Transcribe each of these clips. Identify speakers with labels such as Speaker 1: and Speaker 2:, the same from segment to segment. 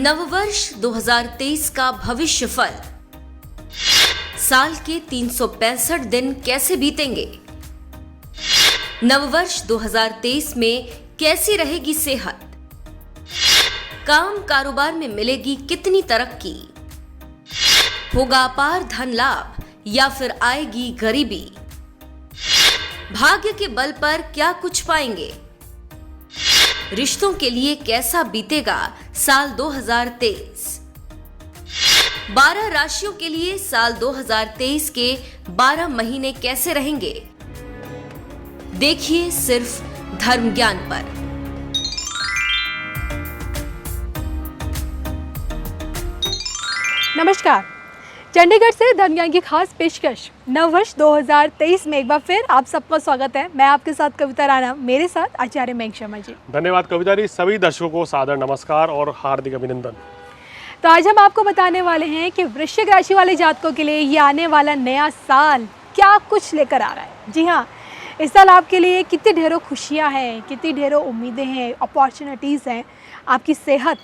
Speaker 1: नववर्ष 2023 का भविष्यफल। साल के 365 दिन कैसे बीतेंगे? नववर्ष 2023 में कैसी रहेगी सेहत? काम कारोबार में मिलेगी कितनी तरक्की? होगा अपार धन लाभ या फिर आएगी गरीबी? भाग्य के बल पर क्या कुछ पाएंगे? रिश्तों के लिए कैसा बीतेगा साल 2023? 12 राशियों के लिए साल 2023 के 12 महीने कैसे रहेंगे? देखिए सिर्फ धर्म ज्ञान पर।
Speaker 2: नमस्कार, चंडीगढ़ से धर्म ज्ञान की खास पेशकश नववर्ष 2023 में एक बार फिर आप सबका स्वागत है। मैं आपके साथ कविता राणा, मेरे साथ आचार्य मयंक शर्मा जी।
Speaker 3: धन्यवाद कविता जी। सभी दर्शकों को सादर नमस्कार और हार्दिक अभिनंदन।
Speaker 2: तो आज हम आपको बताने वाले हैं कि वृश्चिक राशि वाले जातकों के लिए ये आने वाला नया साल क्या कुछ लेकर आ रहा है। जी हाँ, इस साल आपके लिए कितनी ढेरों खुशियाँ हैं, कितनी ढेरों उम्मीदें हैं, अपॉर्चुनिटीज़ हैं। आपकी सेहत,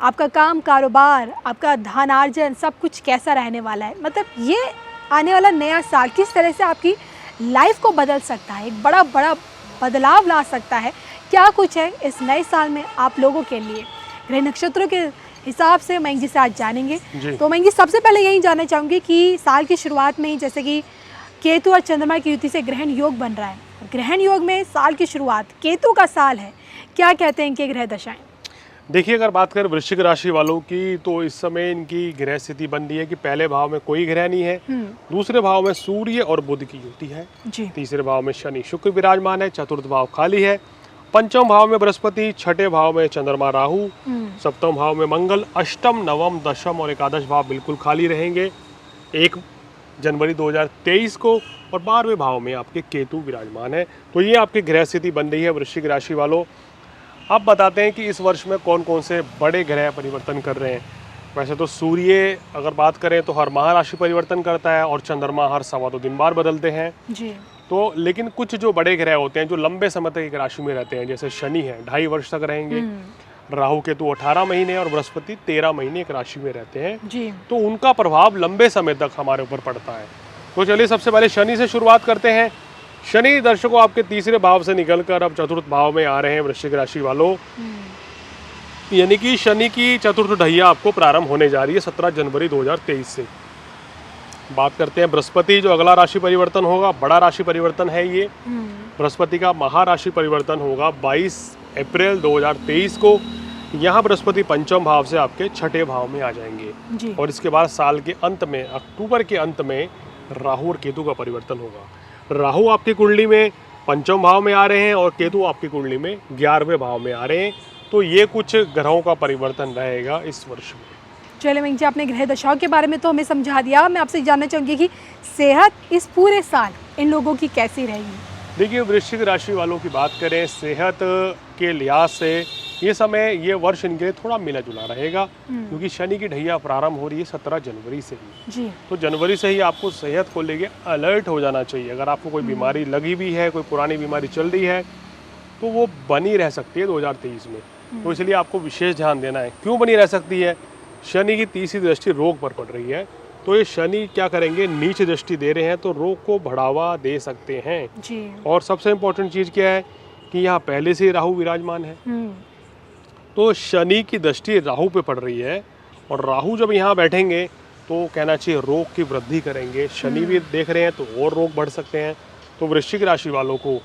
Speaker 2: आपका काम कारोबार, आपका धनार्जन, सब कुछ कैसा रहने वाला है। मतलब ये आने वाला नया साल किस तरह से आपकी लाइफ को बदल सकता है, एक बड़ा बदलाव ला सकता है। क्या कुछ है इस नए साल में आप लोगों के लिए, ग्रह नक्षत्रों के हिसाब से मयंक जी से आज जानेंगे। तो मयंक जी, सबसे पहले यही जानना चाहूँगी कि साल की शुरुआत में ही जैसे कि केतु और चंद्रमा की युति से ग्रहण योग बन रहा है। ग्रहण योग में साल की शुरुआत, केतु का साल है, क्या कहते हैं इनके ग्रह दशाएं?
Speaker 3: देखिए, अगर बात करें वृश्चिक राशि वालों की तो इस समय इनकी ग्रह स्थिति बन रही है कि पहले भाव में कोई ग्रह नहीं है, दूसरे भाव में सूर्य और बुध की युति है, तीसरे भाव में शनि शुक्र विराजमान है, चतुर्थ भाव खाली है, पंचम भाव में बृहस्पति, छठे भाव में चंद्रमा राहु, सप्तम भाव में मंगल, अष्टम नवम दशम और एकादश भाव बिल्कुल खाली रहेंगे 1 जनवरी 2023 को। और 12वें भाव में आपके केतु विराजमान है। तो ये आपकी ग्रह स्थिति बन रही है वृश्चिक राशि वालों। अब बताते हैं कि इस वर्ष में कौन कौन से बड़े ग्रह परिवर्तन कर रहे हैं। वैसे तो सूर्य अगर बात करें तो हर माह राशि परिवर्तन करता है और चंद्रमा हर 2.25 दिन बाद बदलते हैं जी। तो लेकिन कुछ जो बड़े ग्रह होते हैं जो लंबे समय तक एक राशि में रहते हैं, जैसे शनि है 2.5 वर्ष तक रहेंगे, राहु केतु 18 महीने और बृहस्पति 13 महीने एक राशि में रहते हैं जी। तो उनका प्रभाव लंबे समय तक हमारे ऊपर पड़ता है। तो चलिए सबसे पहले शनि से शुरुआत करते हैं। शनि दर्शकों आपके तीसरे भाव से निकलकर अब चतुर्थ भाव में आ रहे हैं वृश्चिक राशि वालों। यानी कि शनि की चतुर्थ ढैया आपको प्रारंभ होने जा रही है 17 जनवरी 2023 से। बात करते हैं बृहस्पति, जो अगला राशि परिवर्तन होगा, बड़ा राशि परिवर्तन है ये। बृहस्पति का महाराशि परिवर्तन होगा 22 अप्रैल 2023 को। यहाँ बृहस्पति पंचम भाव से आपके छठे भाव में आ जाएंगे और इसके बाद साल के अंत में, अक्टूबर के अंत में राहु और केतु का परिवर्तन होगा। राहु आपकी कुंडली में पंचम भाव में आ रहे हैं और केतु आपकी कुंडली में 11वें भाव में आ रहे हैं। तो ये कुछ ग्रहों का परिवर्तन रहेगा इस वर्ष में।
Speaker 2: चलिए मयंक जी, आपने ग्रह दशाओं के बारे में तो हमें समझा दिया। मैं आपसे जानना चाहूँगी कि सेहत इस पूरे साल इन लोगों की कैसी रहेगी?
Speaker 3: देखिए, वृश्चिक राशि वालों की बात करें सेहत के लिहाज से ये समय, ये वर्ष इनके लिए थोड़ा मिला जुला रहेगा क्योंकि शनि की ढैया प्रारंभ हो रही है 17 जनवरी से ही जी। तो जनवरी से ही आपको सेहत को लेके अलर्ट हो जाना चाहिए। अगर आपको कोई बीमारी लगी भी है, कोई पुरानी बीमारी चल रही है, तो वो बनी रह सकती है 2023 में। तो इसलिए आपको विशेष ध्यान देना है। क्यों बनी रह सकती है? शनि की तीसरी दृष्टि रोग पर पड़ रही है, तो ये शनि क्या करेंगे, नीच दृष्टि दे रहे हैं, तो रोग को बढ़ावा दे सकते हैं जी। और सबसे इम्पोर्टेंट चीज़ क्या है कि यहाँ पहले से राहु विराजमान है, तो शनि की दृष्टि राहु पे पड़ रही है और राहु जब यहाँ बैठेंगे तो कहना चाहिए रोग की वृद्धि करेंगे। शनि भी देख रहे हैं तो और रोग बढ़ सकते हैं। तो वृश्चिक राशि वालों को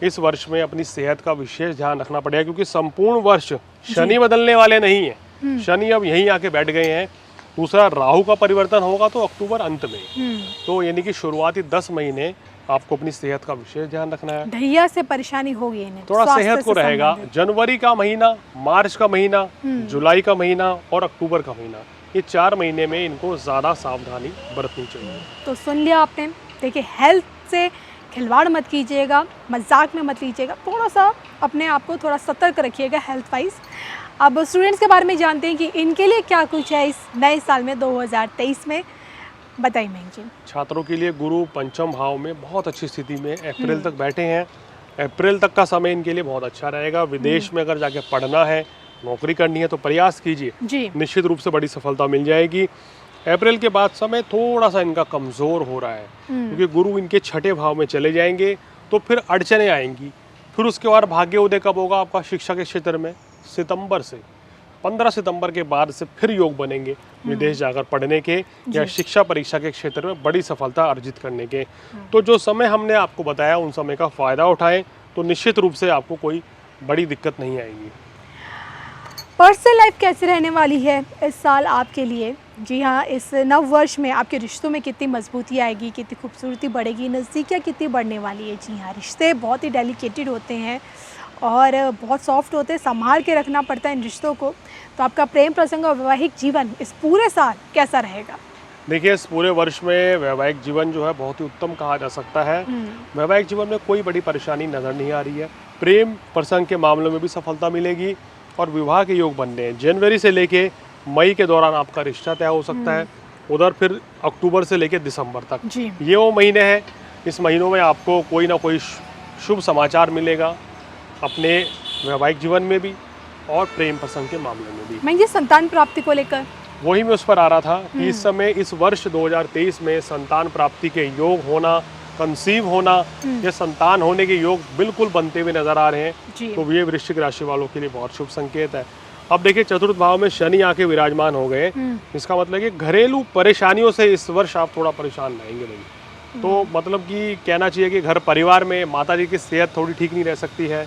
Speaker 3: इस वर्ष में अपनी सेहत का विशेष ध्यान रखना पड़ेगा क्योंकि संपूर्ण वर्ष शनि बदलने वाले नहीं है। शनि अब यहीं आके बैठ गए हैं। दूसरा, राहु का परिवर्तन होगा तो अक्टूबर अंत में। तो यानी कि शुरुआती 10 महीने आपको अपनी सेहत का विशेष ध्यान रखना है।
Speaker 2: ढैया से परेशानी होगी इन्हें,
Speaker 3: थोड़ा सेहत को रहेगा। जनवरी का महीना, मार्च का महीना, जुलाई का महीना और अक्टूबर का महीना, ये 4 महीने में इनको ज्यादा सावधानी बरतनी चाहिए।
Speaker 2: तो सुन लिया आपने। देखिए, हेल्थ से खिलवाड़ मत कीजिएगा, मजाक में मत लीजिएगा, थोड़ा सा अपने आप को थोड़ा सतर्क रखिएगा हेल्थ वाइज। अब स्टूडेंट्स के बारे में जानते हैं कि इनके लिए क्या कुछ है इस नए साल में 2023 में, बताइए मयंक जी।
Speaker 3: छात्रों के लिए गुरु पंचम भाव में बहुत अच्छी स्थिति में अप्रैल तक बैठे हैं। अप्रैल तक का समय इनके लिए बहुत अच्छा रहेगा। विदेश में अगर जाके पढ़ना है नौकरी करनी है तो प्रयास कीजिए, निश्चित रूप से बड़ी सफलता मिल जाएगी। अप्रैल के बाद समय थोड़ा सा इनका कमज़ोर हो रहा है क्योंकि गुरु इनके छठे भाव में चले जाएंगे तो फिर अड़चने आएंगी। फिर उसके बाद भाग्य उदय कब होगा आपका शिक्षा के क्षेत्र में? सितंबर से 15 सितंबर के बाद से फिर योग बनेंगे विदेश जाकर पढ़ने के या शिक्षा परीक्षा के क्षेत्र में बड़ी सफलता अर्जित करने के। तो जो समय हमने आपको बताया उन समय का फ़ायदा उठाएं तो निश्चित रूप से आपको कोई बड़ी दिक्कत नहीं आएगी।
Speaker 2: पर्सनल लाइफ कैसे रहने वाली है इस साल आपके लिए? जी हाँ, इस नव वर्ष में आपके रिश्तों में कितनी मजबूती आएगी, कितनी खूबसूरती बढ़ेगी, नज़दीकियाँ कितनी बढ़ने वाली है? जी हाँ, रिश्ते बहुत ही डेलिकेटेड होते हैं और बहुत सॉफ्ट होते हैं, संभाल के रखना पड़ता है इन रिश्तों को। तो आपका प्रेम प्रसंग और वैवाहिक जीवन इस पूरे साल कैसा रहेगा?
Speaker 3: देखिए, इस पूरे वर्ष में वैवाहिक जीवन जो है बहुत ही उत्तम कहा जा सकता है। वैवाहिक जीवन में कोई बड़ी परेशानी नज़र नहीं आ रही है। प्रेम प्रसंग के मामलों में भी सफलता मिलेगी और विवाह के योग बनने हैं। जनवरी से लेके मई के दौरान आपका रिश्ता तय हो सकता है, उधर फिर अक्टूबर से लेके दिसंबर तक ये वो महीने हैं। इस महीनों में आपको कोई ना कोई शुभ समाचार मिलेगा अपने वैवाहिक जीवन में भी और प्रेम प्रसंग के मामले में भी।
Speaker 2: मैं ये संतान प्राप्ति को लेकर
Speaker 3: वही मैं उस पर आ रहा था कि इस समय इस वर्ष 2023 में संतान प्राप्ति के योग होना, कंसीव होना या संतान होने के योग बिल्कुल बनते हुए नजर आ रहे हैं। तो ये वृश्चिक राशि वालों के लिए बहुत शुभ संकेत है। अब देखिए, चतुर्थ भाव में शनि आके विराजमान हो गए, इसका मतलब कि घरेलू परेशानियों से इस वर्ष आप थोड़ा परेशान रहेंगे नहीं। तो मतलब कि कहना चाहिए कि घर परिवार में माता जी की सेहत थोड़ी ठीक नहीं रह सकती है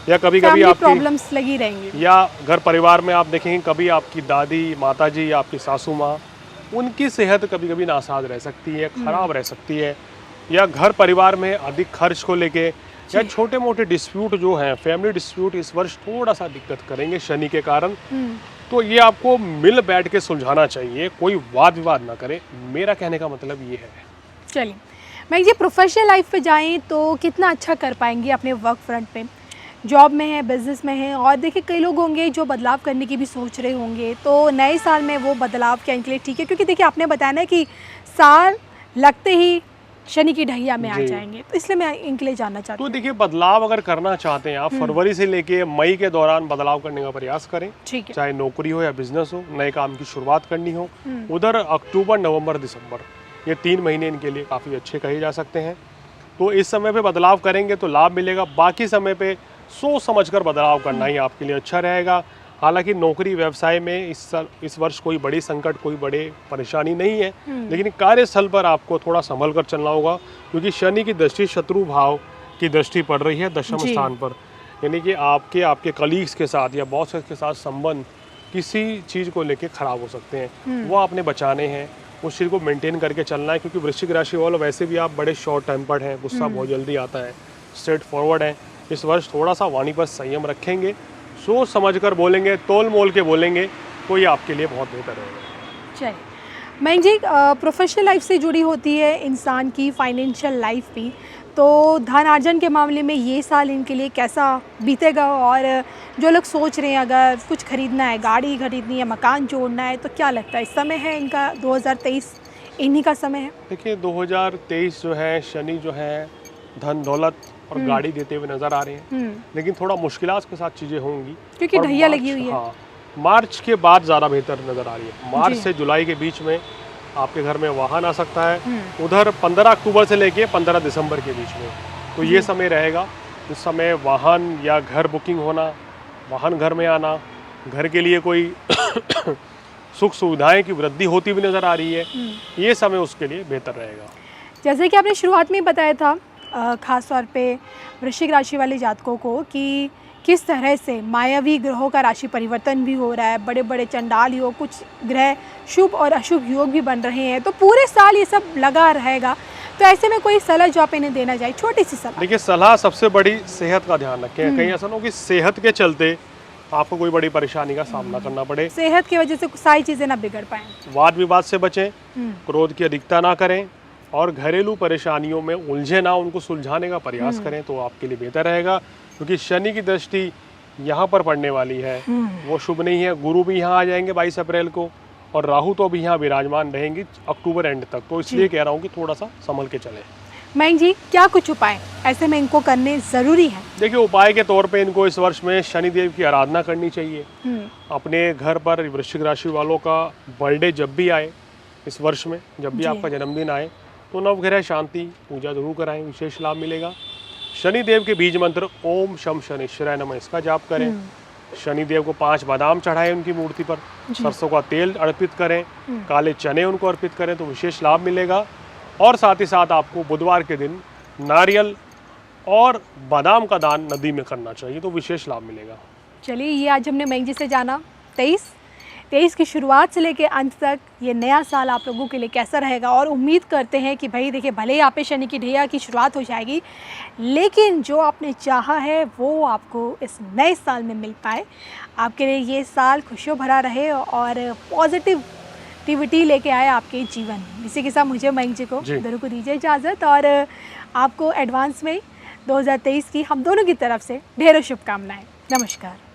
Speaker 3: या कभी कभी आपकी
Speaker 2: प्रॉब्लम्स लगी रहेंगी,
Speaker 3: या घर परिवार में आप देखेंगे कभी आपकी दादी माता जी या आपकी सासू माँ, उनकी सेहत कभी कभी नासाज रह सकती है, खराब रह सकती है, या घर परिवार में अधिक खर्च को लेके या छोटे मोटे डिस्प्यूट जो हैं, फैमिली डिस्प्यूट इस वर्ष थोड़ा सा दिक्कत करेंगे शनि के कारण। तो ये आपको मिल बैठ के सुलझाना चाहिए, कोई वाद विवाद ना करें, मेरा कहने का मतलब ये है।
Speaker 2: चलिए, मैं ये प्रोफेशनल लाइफ पे जाएं तो कितना अच्छा कर पाएंगे अपने वर्क फ्रंट पे? जॉब में है, बिजनेस में है, और देखिए कई लोग होंगे जो बदलाव करने की भी सोच रहे होंगे, तो नए साल में वो बदलाव क्या इनके लिए ठीक है? क्योंकि देखिए आपने बताया ना कि साल लगते ही शनि की ढैया में आ जाएंगे, तो इसलिए मैं इनके लिए जानना चाहती हूँ।
Speaker 3: तो देखिए, बदलाव अगर करना चाहते हैं आप फरवरी से लेके मई के दौरान बदलाव करने का प्रयास करें, ठीक है, चाहे नौकरी हो या बिजनेस हो, नए काम की शुरुआत करनी हो। उधर अक्टूबर नवंबर दिसंबर ये 3 महीने इनके लिए काफ़ी अच्छे कहे जा सकते हैं। तो इस समय पे बदलाव करेंगे तो लाभ मिलेगा, बाकी समय पे सोच समझकर बदलाव करना ही आपके लिए अच्छा रहेगा। हालांकि नौकरी व्यवसाय में इस वर्ष कोई बड़ी संकट, कोई बड़े परेशानी नहीं है, लेकिन कार्यस्थल पर आपको थोड़ा संभल कर चलना होगा क्योंकि शनि की दृष्टि शत्रु भाव की दृष्टि पड़ रही है दशम स्थान पर। यानी कि आपके कलीग्स के साथ या बॉस के साथ संबंध किसी चीज़ को लेके खराब हो सकते हैं, वो आपने बचाने हैं, उस चीज़ को मेंटेन करके चलना है। क्योंकि वृश्चिक राशि वालों वैसे भी आप बड़े शॉर्ट टेम्पर्ड हैं, गुस्सा बहुत जल्दी आता है, स्ट्रेट फॉरवर्ड है। इस वर्ष थोड़ा सा वाणी पर संयम रखेंगे, सोच समझकर बोलेंगे, तोल मोल के बोलेंगे, तो ये आपके लिए बहुत बेहतर रहेगा।
Speaker 2: चलिए, मैं जी प्रोफेशनल लाइफ से जुड़ी होती है इंसान की फाइनेंशियल लाइफ भी, तो धन अर्जन के मामले में ये साल इनके लिए कैसा बीतेगा? और जो लोग सोच रहे हैं अगर कुछ खरीदना है, गाड़ी खरीदनी है, मकान जोड़ना है, तो क्या लगता है इस समय है इनका 2023 इन्हीं का समय है?
Speaker 3: देखिए, 2023 जो है शनि जो है धन दौलत और गाड़ी देते हुए नजर आ रहे हैं, लेकिन थोड़ा मुश्किलात के साथ चीजें होंगी
Speaker 2: क्योंकि ढैया लगी हुई है।
Speaker 3: हाँ, मार्च के बाद ज़्यादा बेहतर नजर आ रही है। मार्च से जुलाई के बीच में आपके घर में वाहन आ सकता है, उधर 15 अक्टूबर से लेके 15 दिसंबर के बीच में, तो ये समय रहेगा। इस समय वाहन या घर बुकिंग होना, वाहन घर में आना, घर के लिए कोई सुख सुविधाएं की वृद्धि होती हुई नजर आ रही है, ये समय उसके लिए बेहतर रहेगा।
Speaker 2: जैसे कि आपने शुरुआत में बताया था खास तौर पे वृश्चिक राशि वाले जातकों को कि किस तरह से मायावी ग्रहों का राशि परिवर्तन भी हो रहा है, बड़े बड़े चंडाल योग, कुछ ग्रह शुभ और अशुभ योग भी बन रहे हैं, तो पूरे साल ये सब लगा रहेगा। तो ऐसे में कोई सलाह जो आप इन्हें देना चाहिए, छोटी सी सलाह?
Speaker 3: देखिए, सलाह सबसे बड़ी सेहत का ध्यान रखें। कहीं ऐसा ना हो कि सेहत के चलते आपको कोई बड़ी परेशानी का सामना करना पड़े,
Speaker 2: सेहत की वजह से सारी चीज़ें ना बिगड़ पाएं।
Speaker 3: वाद विवाद से बचें, क्रोध की अधिकता ना करें और घरेलू परेशानियों में उलझे ना, उनको सुलझाने का प्रयास करें, तो आपके लिए बेहतर रहेगा। क्योंकि शनि की दृष्टि यहाँ पर पड़ने वाली है, वो शुभ नहीं है। गुरु भी यहाँ आ जाएंगे 22 अप्रैल को, और राहु तो अभी यहाँ विराजमान रहेंगी अक्टूबर एंड तक, तो इसलिए कह रहा हूँ कि थोड़ा सा संभल के चलें।
Speaker 2: मयंक जी, क्या कुछ उपाय ऐसे में इनको करने ज़रूरी है?
Speaker 3: देखिए, उपाय के तौर पे इनको इस वर्ष में शनिदेव की आराधना करनी चाहिए। अपने घर पर वृश्चिक राशि वालों का बर्थडे जब भी आए, इस वर्ष में जब भी आपका जन्मदिन आए, तो नवग्रह शांति पूजा जरूर कराएं, विशेष लाभ मिलेगा। शनिदेव के बीज मंत्र ओम शम शनिश्चराय नमः इसका जाप करें। शनिदेव को 5 बादाम चढ़ाएं उनकी मूर्ति पर, सरसों का तेल अर्पित करें, काले चने उनको अर्पित करें तो विशेष लाभ मिलेगा। और साथ ही साथ आपको बुधवार के दिन नारियल और बादाम का दान नदी में करना चाहिए तो विशेष लाभ मिलेगा।
Speaker 2: चलिए, ये आज हमने मयंक जी से जाना 23 की शुरुआत से लेकर अंत तक ये नया साल आप लोगों के लिए कैसा रहेगा। और उम्मीद करते हैं कि भाई देखिए, भले ही आप पे शनि की ढैया की शुरुआत हो जाएगी, लेकिन जो आपने चाहा है वो आपको इस नए साल में मिल पाए। आपके लिए ये साल खुशियों भरा रहे और पॉजिटिविटी लेके आए आपके जीवन में। इसी के साथ मुझे मयंक जी को दोनों को दीजिए इजाज़त और आपको एडवांस में 2023 की हम दोनों की तरफ से ढेरों शुभकामनाएं। नमस्कार।